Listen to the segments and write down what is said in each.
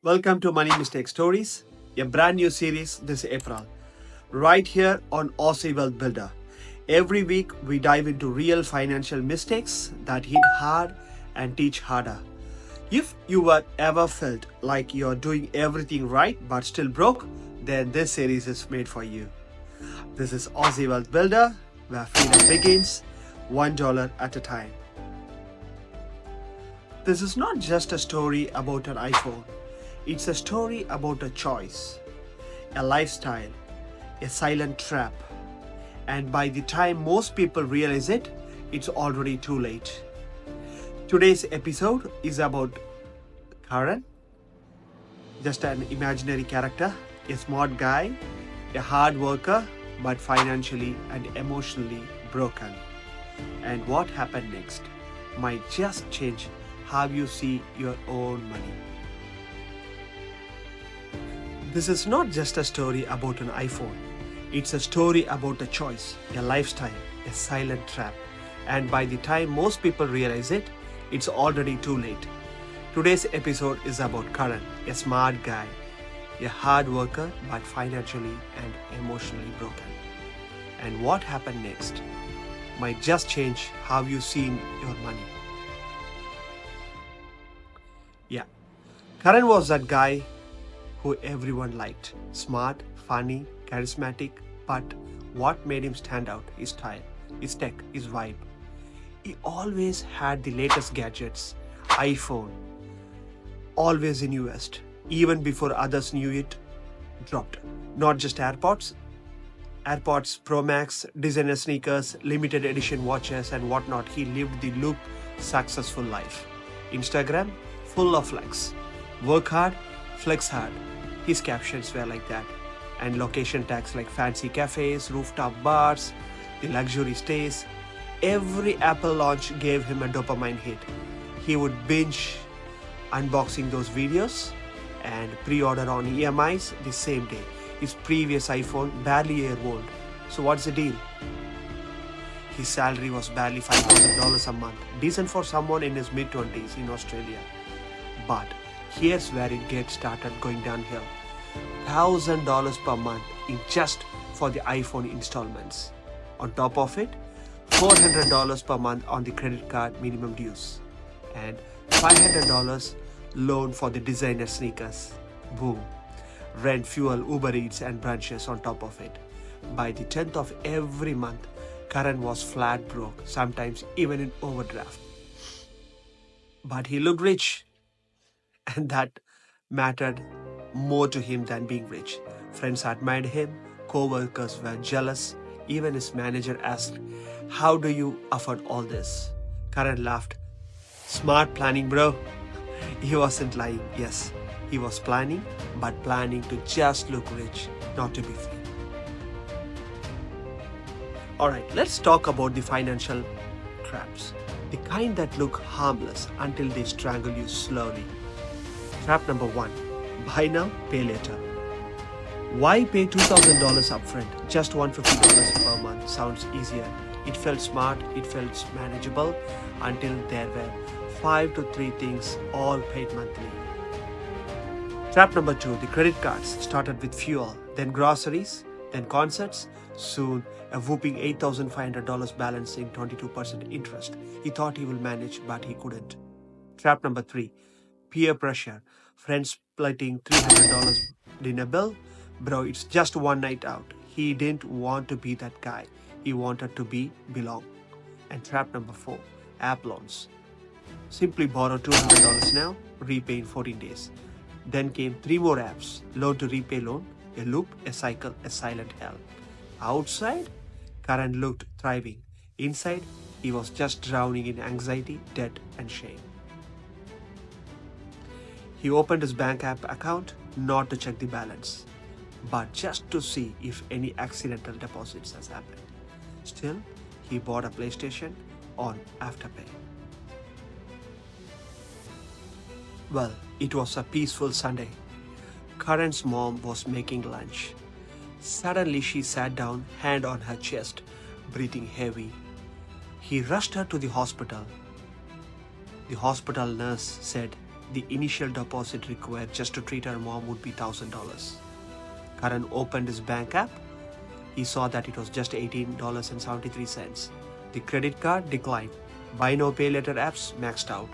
Welcome to Money Mistake Stories, a brand new series this April, right here on Aussie Wealth Builder. Every week, we dive into real financial mistakes that hit hard and teach harder. If you were ever felt like you're doing everything right but still broke, then this series is made for you. This is Aussie Wealth Builder, where freedom begins $1 at a time. This is not just a story about an iPhone. It's a story about a choice, a lifestyle, a silent trap. And by the time most people realize it, it's already too late. Today's episode is about Karan, just an imaginary character, a smart guy, a hard worker, but financially and emotionally broken. And what happened next might just change how you see your own money. This is not just a story about an iPhone. It's a story about a choice, a lifestyle, a silent trap. And by the time most people realize it, it's already too late. Today's episode is about Karan, a smart guy, a hard worker but financially and emotionally broken. And what happened next might just change how you see your money. Yeah, Karan was that guy who everyone liked. Smart, funny, charismatic, but what made him stand out? His style, his tech, his vibe. He always had the latest gadgets, iPhone, always in US, even before others knew it, dropped. Not just AirPods Pro Max, designer sneakers, limited edition watches and whatnot. He lived the look successful life. Instagram, full of likes. Work hard, flex hard. His captions were like that. And location tags like fancy cafes, rooftop bars, the luxury stays. Every Apple launch gave him a dopamine hit. He would binge unboxing those videos and pre-order on EMIs the same day. His previous iPhone barely a year old. So what's the deal? His salary was barely $5,000 a month. Decent for someone in his mid-20s in Australia. But here's where it gets started going downhill. $1,000 per month in just for the iPhone installments. On top of it, $400 per month on the credit card minimum dues. And $500 loan for the designer sneakers. Boom. Rent, fuel, Uber Eats and brunches on top of it. By the 10th of every month, Karan was flat broke, sometimes even in overdraft. But he looked rich. And that mattered more to him than being rich. Friends admired him, co-workers were jealous. Even his manager asked, "How do you afford all this?" Karan laughed. "Smart planning, bro." He wasn't lying. Yes, he was planning, but planning to just look rich, not to be free. Alright, let's talk about the financial traps. The kind that look harmless until they strangle you slowly. Trap number 1. Buy now, pay later. Why pay $2,000 upfront? Just $150 per month sounds easier. It felt smart, it felt manageable until there were 5 to 3 things all paid monthly. Trap number 2. The credit cards started with fuel, then groceries, then concerts. Soon, a whooping $8,500 balance in 22% interest. He thought he will manage, but he couldn't. Trap number 3. Peer pressure. Friends splitting $300 dinner bill. Bro, it's just one night out. He didn't want to be that guy. He wanted to belong. And trap number 4. App loans. Simply borrow $200 now, repay in 14 days. Then came 3 more apps. Loan to repay loan, a loop, a cycle, a silent hell. Outside, Karan looked thriving. Inside, he was just drowning in anxiety, debt and shame. He opened his bank app account not to check the balance, but just to see if any accidental deposits has happened. Still, he bought a PlayStation on Afterpay. Well, it was a peaceful Sunday. Karan's mom was making lunch. Suddenly she sat down, hand on her chest, breathing heavy. He rushed her to the hospital. The hospital nurse said, The initial deposit required just to treat her mom would be $1,000. Karan opened his bank app. He saw that it was just $18.73. The credit card declined. Buy now pay later apps maxed out.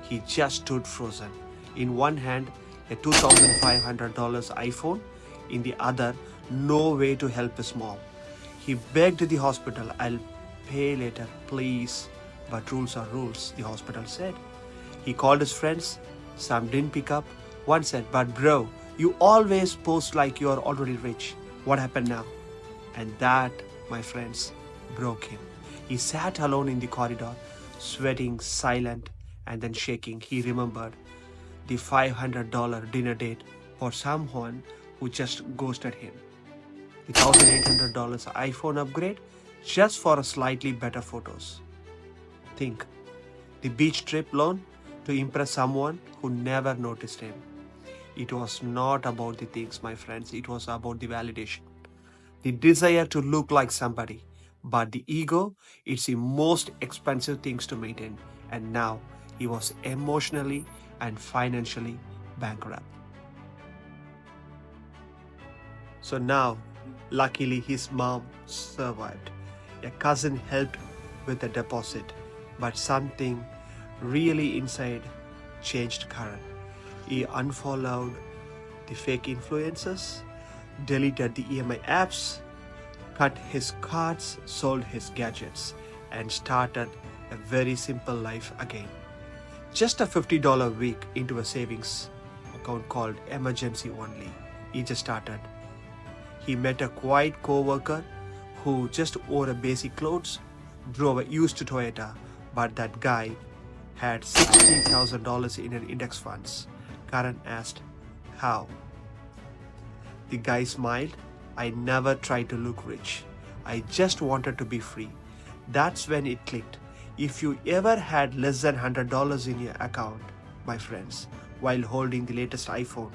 He just stood frozen. In one hand, a $2,500 iPhone. In the other, no way to help his mom. He begged the hospital, "I'll pay later, please." But rules are rules, the hospital said. He called his friends. Some didn't pick up. One said, "But bro, you always post like you're already rich. What happened now?" And that, my friends, broke him. He sat alone in the corridor, sweating, silent, and then shaking. He remembered the $500 dinner date for someone who just ghosted him. The $1,800 iPhone upgrade just for a slightly better photos. Think, the beach trip loan to impress someone who never noticed him. It was not about the things, my friends. It was about the validation. The desire to look like somebody. But the ego, it's the most expensive things to maintain. And now he was emotionally and financially bankrupt. So now, luckily, his mom survived. A cousin helped with the deposit, but something really inside changed Karan. He unfollowed the fake influencers, deleted the EMI apps, cut his cards, sold his gadgets, and started a very simple life again. Just a $50 week into a savings account called Emergency Only. He just started. He met a quiet co-worker who just wore a basic clothes, drove a used Toyota, but that guy had $60,000 in an index funds. Karan asked, "How?" The guy smiled. "I never tried to look rich. I just wanted to be free." That's when it clicked. If you ever had less than $100 in your account, my friends, while holding the latest iPhone,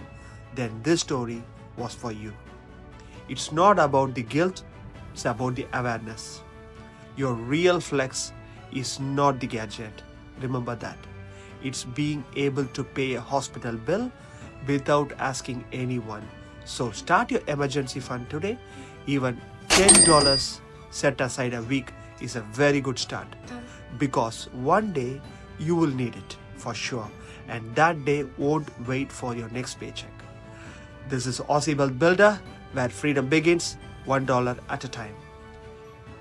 then this story was for you. It's not about the guilt, it's about the awareness. Your real flex is not the gadget. Remember that. It's being able to pay a hospital bill without asking anyone. So start your emergency fund today. Even $10 set aside a week is a very good start, because one day you will need it for sure, and that day won't wait for your next paycheck. This is Aussie Wealth Builder, where freedom begins $1 at a time.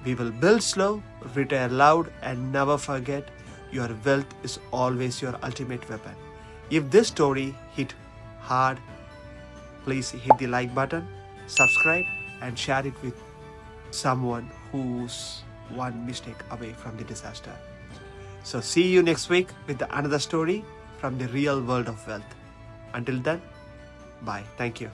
We will build slow, retire loud, and never forget, your wealth is always your ultimate weapon. If this story hit hard, please hit the like button, subscribe, and share it with someone who's one mistake away from the disaster. So see you next week with another story from the real world of wealth. Until then, bye. Thank you.